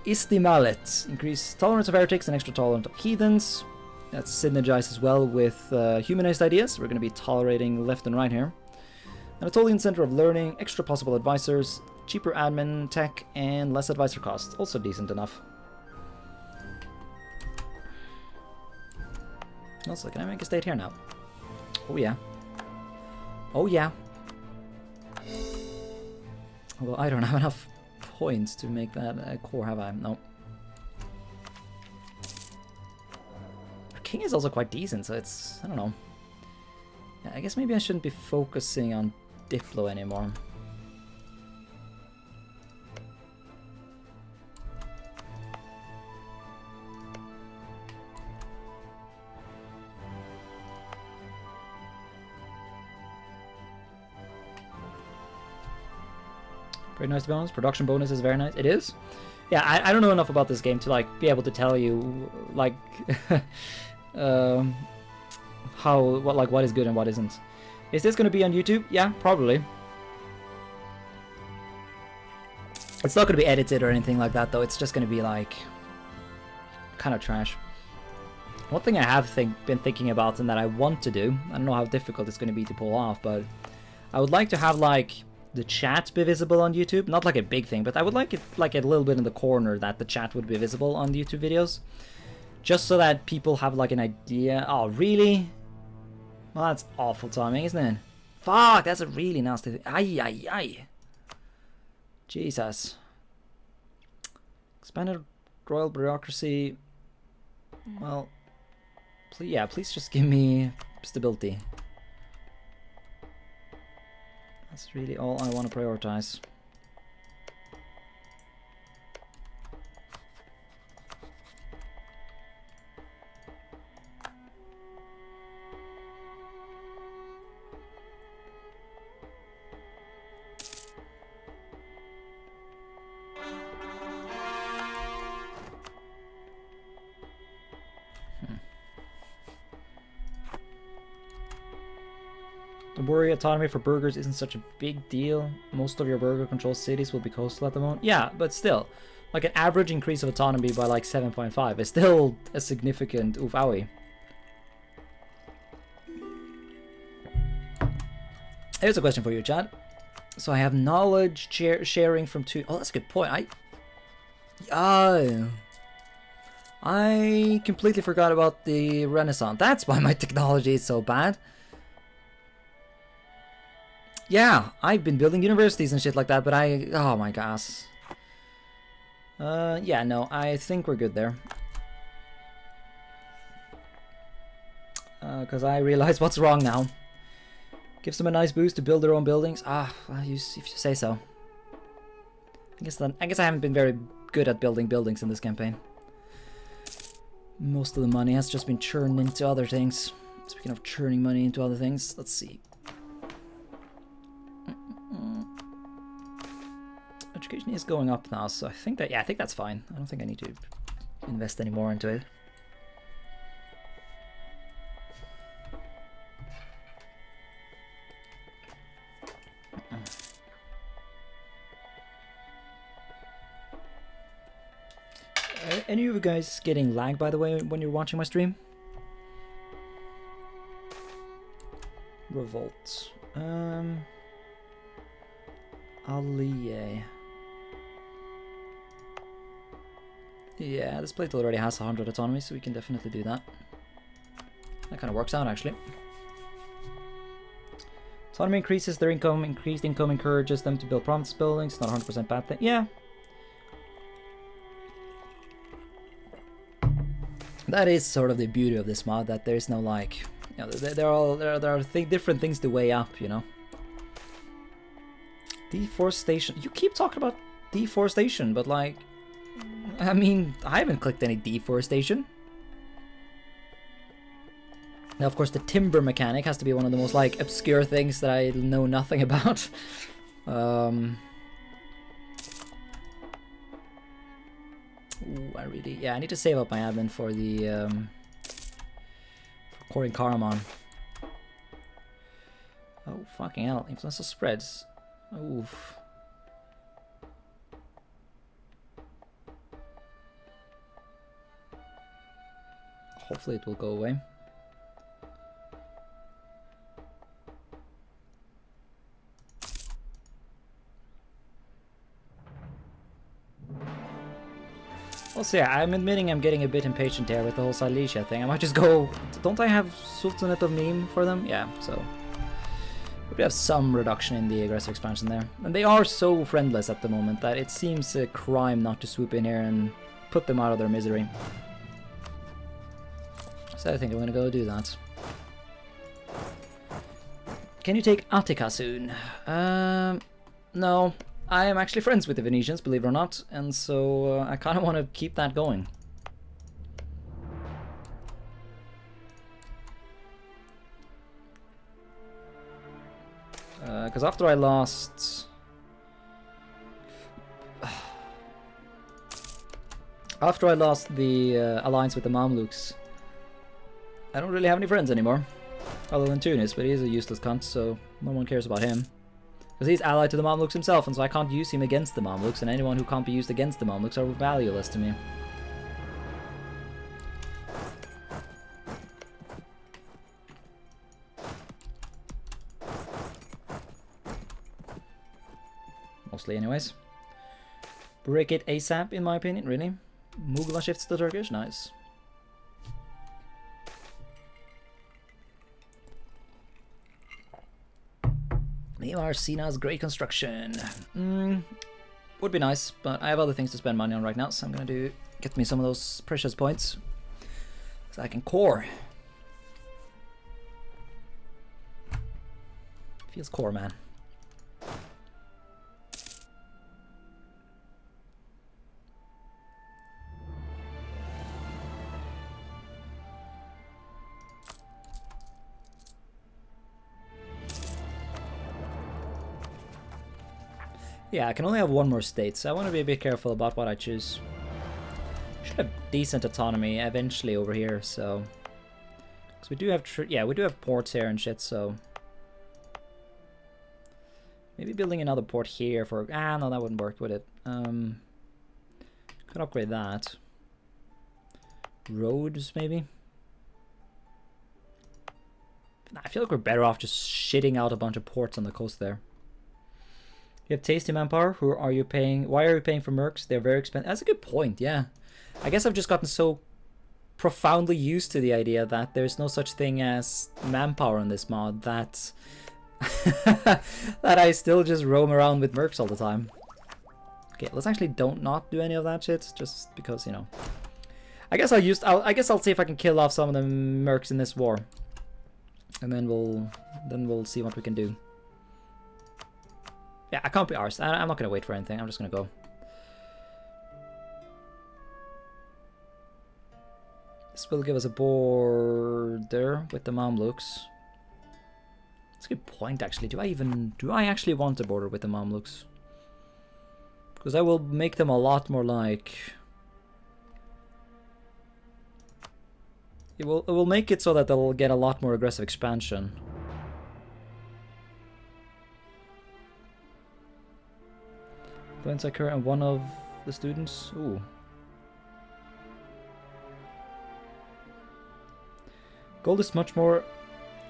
Istimalet, increase tolerance of heretics and extra tolerance of heathens. That's synergized as well with humanist ideas. We're going to be tolerating left and right here. Anatolian Center of Learning, extra possible advisors, cheaper admin tech, and less advisor costs. Also decent enough. Also, can I make a state here now? Oh yeah. Oh yeah. Although I don't have enough points to make that a core, have I? No. King is also quite decent, so it's... I don't know. Yeah, I guess maybe I shouldn't be focusing on Diplo anymore. Very nice bonus. Production bonus is very nice. It is? Yeah, I don't know enough about this game to like be able to tell you like what is good and what isn't. Is this going to be on YouTube? Yeah, probably. It's not going to be edited or anything like that though. It's just going to be like kind of trash. One thing I have been thinking about and that I want to do, I don't know how difficult it's going to be to pull off, but I would like to have like the chat be visible on YouTube. Not like a big thing, but I would like it like a little bit in the corner that the chat would be visible on the YouTube videos. Just so that people have like an idea. Oh, really? Well, that's awful timing, isn't it? Fuck, that's a really nasty thing. Ay, ay, ay. Jesus. Expanded royal bureaucracy. Well, please just give me stability. That's really all I want to prioritize. Don't worry, autonomy for burgers isn't such a big deal. Most of your burger controlled cities will be coastal at the moment. Yeah, but still, like an average increase of autonomy by like 7.5 is still a significant oof owie. Here's a question for you, Chad. So I have knowledge sharing from two. Oh, that's a good point. I completely forgot about the Renaissance. That's why my technology is so bad. Yeah, I've been building universities and shit like that, but oh my gosh. Yeah, no, I think we're good there. Because I realize what's wrong now. Gives them a nice boost to build their own buildings. If you say so. I guess I haven't been very good at building buildings in this campaign. Most of the money has just been churned into other things. Speaking of churning money into other things, let's see. Education is going up now, so I think that's fine. I don't think I need to invest any more into it. Any of you guys getting lag, by the way, when you're watching my stream? Revolt. Allié. Yeah, this plate already has 100 autonomy, so we can definitely do that. That kind of works out, actually. Autonomy increases their income. Increased income encourages them to build province buildings. Not 100% bad thing. Yeah. That is sort of the beauty of this mod, that there's no like, you know, there are different things to weigh up, you know. Deforestation. You keep talking about deforestation, but like, I mean, I haven't clicked any deforestation. Now, of course, the timber mechanic has to be one of the most like obscure things that I know nothing about. Ooh, I need to save up my admin for the for Corin Karaman. Oh, fucking hell, influenza spreads. Oof. Hopefully it will go away. Also, yeah, I'm admitting I'm getting a bit impatient here with the whole Silesia thing. I might just go... Don't I have Sultanate of Meme for them? Yeah, so... We have some reduction in the aggressive expansion there. And they are so friendless at the moment that it seems a crime not to swoop in here and put them out of their misery. So I think I'm gonna go do that. Can you take Attica soon? No. I am actually friends with the Venetians, believe it or not, and so I kind of want to keep that going. Because after I lost... After I lost the alliance with the Mamluks, I don't really have any friends anymore. Other than Tunis, but he's a useless cunt, so no one cares about him. Because he's allied to the Mamluks himself, and so I can't use him against the Mamluks, and anyone who can't be used against the Mamluks are valueless to me. Mostly, anyways. Break it ASAP, in my opinion, really. Mughal shifts to Turkish, nice. Neymar Sina's great construction. Would be nice, but I have other things to spend money on right now, so I'm gonna get me some of those precious points so I can core. Feels core, man. Yeah, I can only have one more state, so I want to be a bit careful about what I choose. Should have decent autonomy eventually over here, so... Because we do have... we do have ports here and shit, so... Maybe building another port here for... Ah, no, that wouldn't work, would it? Could upgrade that. Roads, maybe? I feel like we're better off just shitting out a bunch of ports on the coast there. You have tasty manpower. Who are you paying? Why are you paying for mercs? They're very expensive. That's a good point, yeah. I guess I've just gotten so profoundly used to the idea that there's no such thing as manpower in this mod that that I still just roam around with mercs all the time. Okay, let's actually not do any of that shit, just because, you know. I guess I'll see if I can kill off some of the mercs in this war, and then we'll see what we can do. Yeah, I can't be arsed. I'm not going to wait for anything. I'm just going to go. This will give us a border with the Mamluks. That's a good point, actually. Do I actually want a border with the Mamluks? Because that will make them a lot more like... It will make it so that they'll get a lot more aggressive expansion. Influence occur on one of the students. Ooh. Gold is much more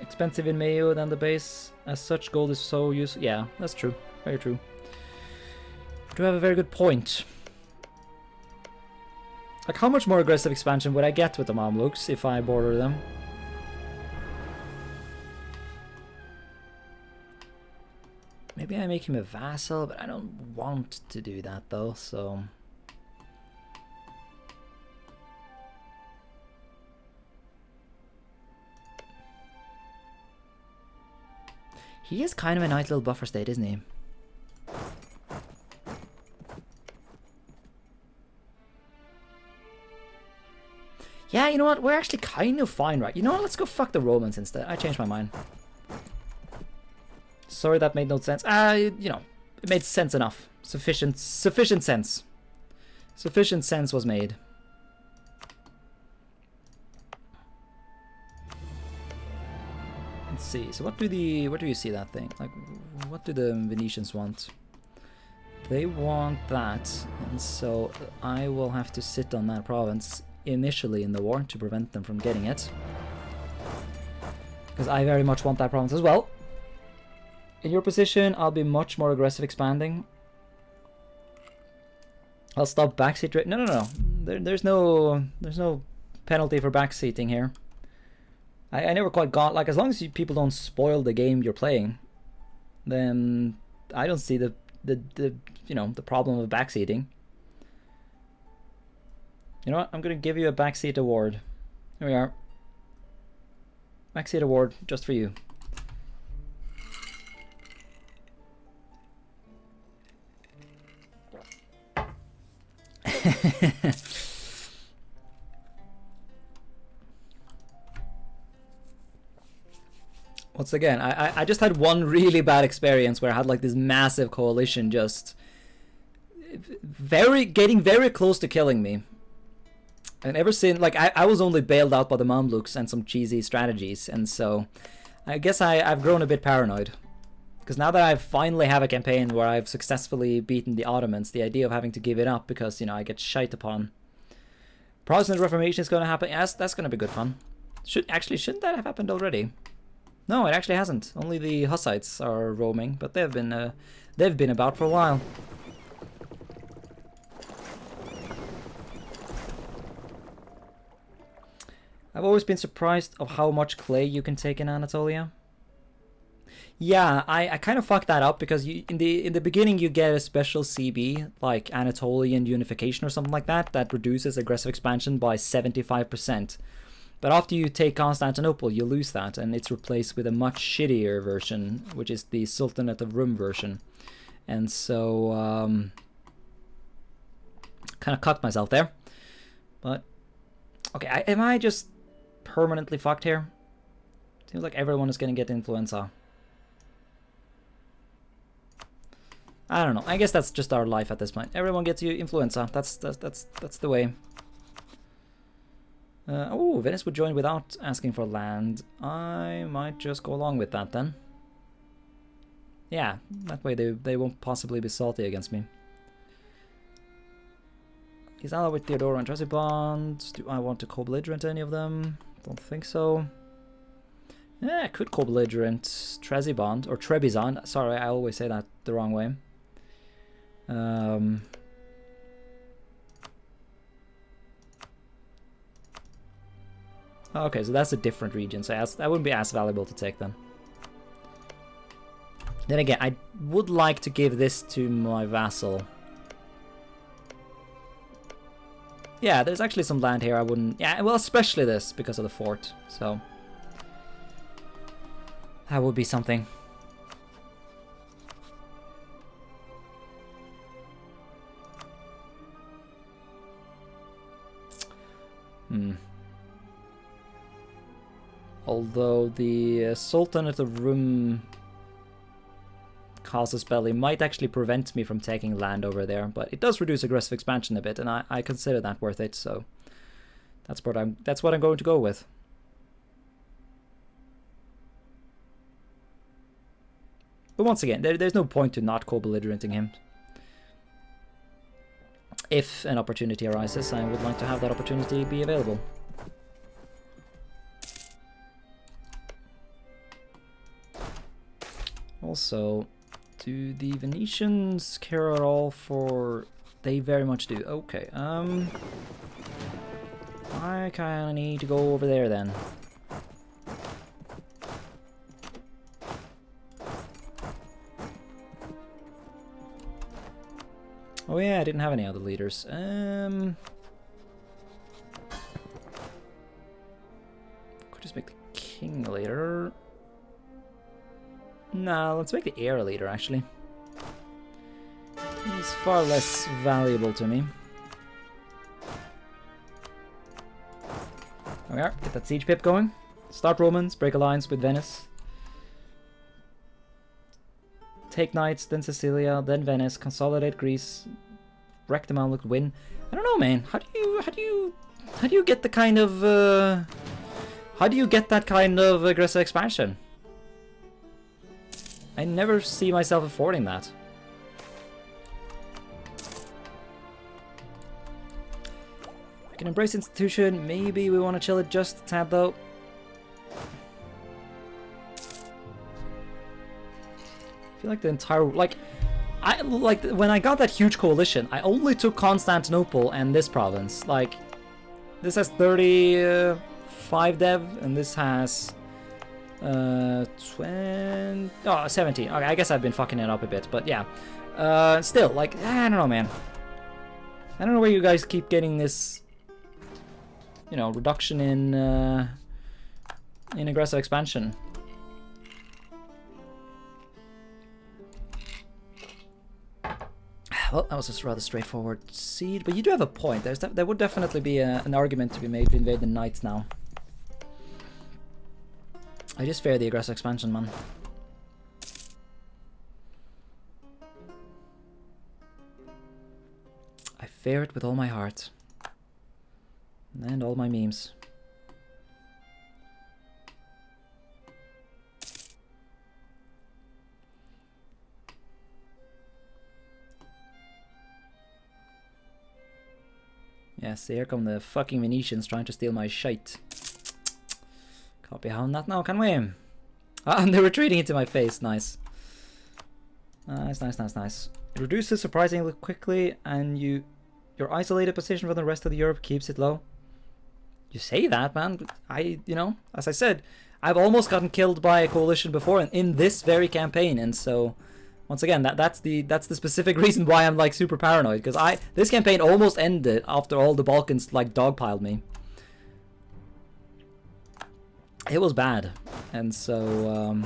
expensive in Meiou than the base. As such, gold is so useful. Yeah, that's true. Very true. You do have a very good point. Like, how much more aggressive expansion would I get with the Mamluks if I border them? Maybe I make him a vassal, but I don't want to do that though, so... He is kind of a nice little buffer state, isn't he? Yeah, you know what? We're actually kind of fine, right? You know what? Let's go fuck the Romans instead. I changed my mind. Sorry, that made no sense. You know, it made sense enough. Sufficient sense. Sufficient sense was made. Let's see. So what do you see that thing? Like, what do the Venetians want? They want that, and so I will have to sit on that province initially in the war to prevent them from getting it. Because I very much want that province as well. In your position, I'll be much more aggressive expanding. I'll stop backseat rate. No. there's no penalty for backseating here. I never quite got, like, as long as people don't spoil the game you're playing, then I don't see the you know, the problem of backseating. You know what? I'm gonna give you a backseat award. Here we are. Backseat award just for you. Once again, I just had one really bad experience where I had like this massive coalition just getting very close to killing me. And ever since, like, I was only bailed out by the Mamluks and some cheesy strategies, and so I guess I've grown a bit paranoid. Because now that I finally have a campaign where I've successfully beaten the Ottomans, the idea of having to give it up because, you know, I get shite upon. Protestant Reformation is going to happen. Yes, that's going to be good fun. Shouldn't that have happened already? No, it actually hasn't. Only the Hussites are roaming, but they've been about for a while. I've always been surprised of how much clay you can take in Anatolia. Yeah, I kind of fucked that up because in the beginning you get a special CB like Anatolian Unification or something like that reduces aggressive expansion by 75%. But after you take Constantinople, you lose that, and it's replaced with a much shittier version, which is the Sultanate of Rum version. And so, kind of cucked myself there. But, okay, am I just permanently fucked here? Seems like everyone is going to get influenza. I don't know. I guess that's just our life at this point. Everyone gets you influenza. That's the way. Oh, Venice would join without asking for land. I might just go along with that then. Yeah, that way they won't possibly be salty against me. He's allied with Theodora and Trezibond. Do I want to co-belligerent any of them? Don't think so. Yeah, I could co-belligerent Trezibond, or Trebizond. Sorry, I always say that the wrong way. Okay, so that's a different region, so that wouldn't be as valuable to take then. Then again, I would like to give this to my vassal. Yeah, there's actually some land here I wouldn't... Yeah, well, especially this, because of the fort, so... That would be something. Although the Sultanate of Rum casus belli might actually prevent me from taking land over there, but it does reduce aggressive expansion a bit, and I consider that worth it. So that's what I'm going to go with. But once again, there's no point to not co-belligerenting him. If an opportunity arises, I would like to have that opportunity be available. Also, do the Venetians care at all for... They very much do. Okay, I kinda need to go over there then. Oh yeah, I didn't have any other leaders. Could just make the king a leader. No, let's make the heir a leader, actually. He's far less valuable to me. There we are. Get that siege pip going. Start Romans, break alliance with Venice. Take knights, then Sicilia, then Venice, consolidate Greece, wreck the Mamluk, win. I don't know, man. How do you get the kind of how do you get that kind of aggressive expansion? I never see myself affording that. I can embrace institution. Maybe we want to chill it just a tad though. I feel like the entire... Like, I like when I got that huge coalition, I only took Constantinople and this province. Like, this has 35 dev, and this has 17. Okay, I guess I've been fucking it up a bit, but yeah. Still, like, I don't know, man. I don't know where you guys keep getting this, you know, reduction in aggressive expansion. Well, that was just rather straightforward siege, but you do have a point. There would definitely be an argument to be made to invade the Knights now. I just fear the aggressive expansion, man. I fear it with all my heart. And all my memes. Yes, here come the fucking Venetians trying to steal my shite. Can't be having that now, can we? Ah, and they're retreating into my face. Nice. Nice, nice, nice, nice. It reduces surprisingly quickly, and your isolated position from the rest of the Europe keeps it low. You say that, man. You know, as I said, I've almost gotten killed by a coalition before in this very campaign, and so once again, that's the specific reason why I'm like super paranoid, because this campaign almost ended after all the Balkans like dogpiled me. It was bad, and so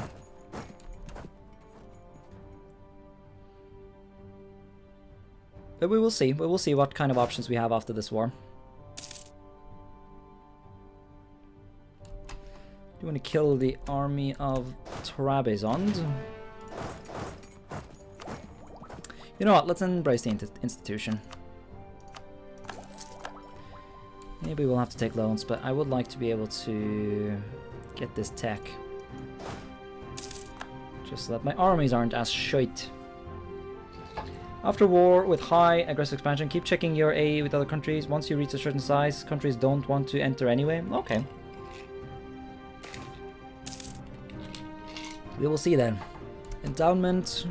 but we will see. We will see what kind of options we have after this war. Do you want to kill the army of Trabezond? You know what, let's embrace the institution. Maybe we'll have to take loans, but I would like to be able to get this tech. Just so that my armies aren't as shite. After war with high aggressive expansion, keep checking your AE with other countries. Once you reach a certain size, countries don't want to enter anyway. Okay. We will see then. Endowment.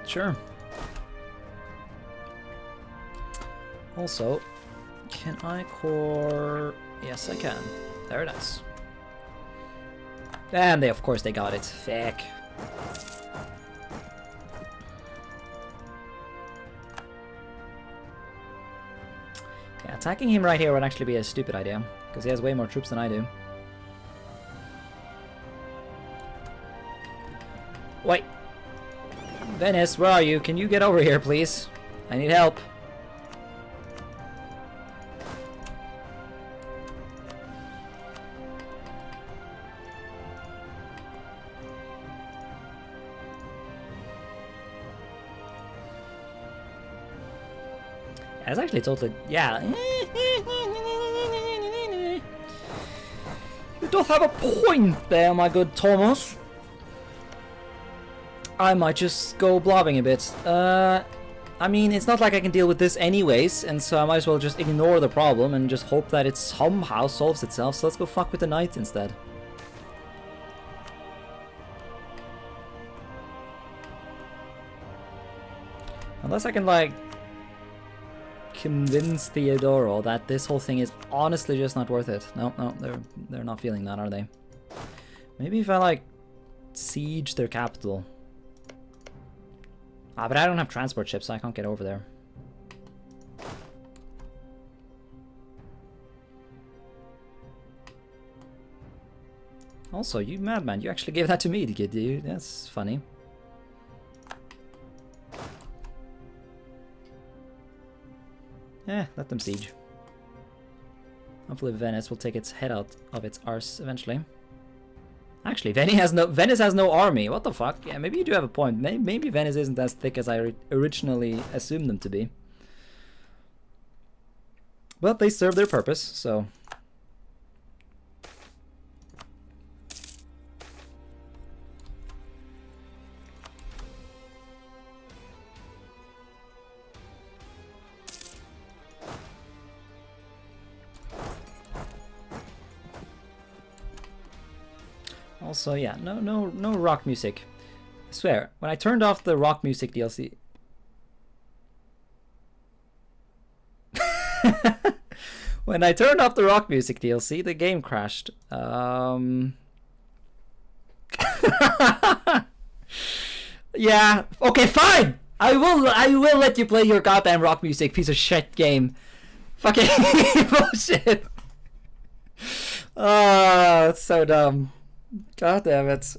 Sure. Also, can I core... Yes, I can. There it is. And of course they got it. Fuck. Yeah, attacking him right here would actually be a stupid idea, because he has way more troops than I do. Wait. Venice, where are you? Can you get over here, please? I need help. That's actually totally... Yeah. You doth have a point there, my good Thomas. I might just go blobbing a bit. I mean, it's not like I can deal with this anyways, and so I might as well just ignore the problem and just hope that it somehow solves itself. So let's go fuck with the knight instead. Unless I can, like, convince Theodoro that this whole thing is honestly just not worth it. No, they're not feeling that, are they? Maybe if I, like, siege their capital. Ah, but I don't have transport ships, so I can't get over there. Also, you madman, you actually gave that to me, did you? That's funny. Let them siege. Hopefully Venice will take its head out of its arse eventually. Actually, Venice has no army. What the fuck? Yeah, maybe you do have a point. Maybe Venice isn't as thick as I originally assumed them to be. But they serve their purpose, so... Also, yeah, no rock music. I swear, when I turned off the rock music DLC... When I turned off the rock music DLC, the game crashed. Yeah, okay, fine! I will let you play your goddamn rock music, piece of shit game. Fucking bullshit. Oh, it's so dumb. God damn it.